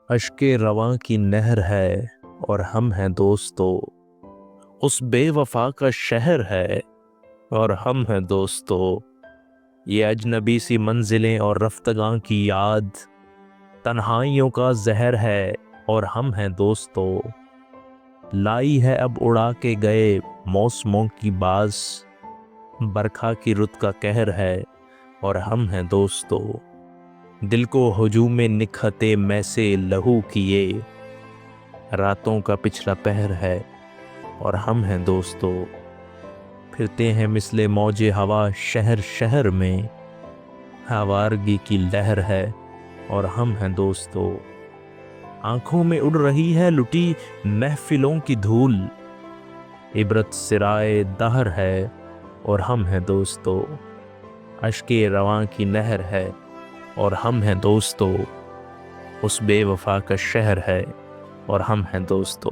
اشک رواں کی نہر ہے اور ہم ہیں دوستو، اس بے وفا کا شہر ہے اور ہم ہیں دوستو، یہ اجنبی سی منزلیں اور رفتگاں کی یاد تنہائیوں کا زہر ہے اور ہم ہیں دوستو، لائی ہے اب اڑا کے گئے موسموں کی باز، برکھا کی رت کا قہر ہے اور ہم ہیں دوستو، دل کو ہجوم نکہت میں سے لہو کیے راتوں کا پچھلا پہر ہے اور ہم ہیں دوستو، پھرتے ہیں مثل موج ہوا شہر شہر میں، آوارگی کی لہر ہے اور ہم ہیں دوستو، آنکھوں میں اڑ رہی ہے لٹی محفلوں کی دھول، عبرت سرائے دہر ہے اور ہم ہیں دوستو، اشک رواں کی نہر ہے اور ہم ہیں دوستو، اس بے وفا کا شہر ہے اور ہم ہیں دوستو۔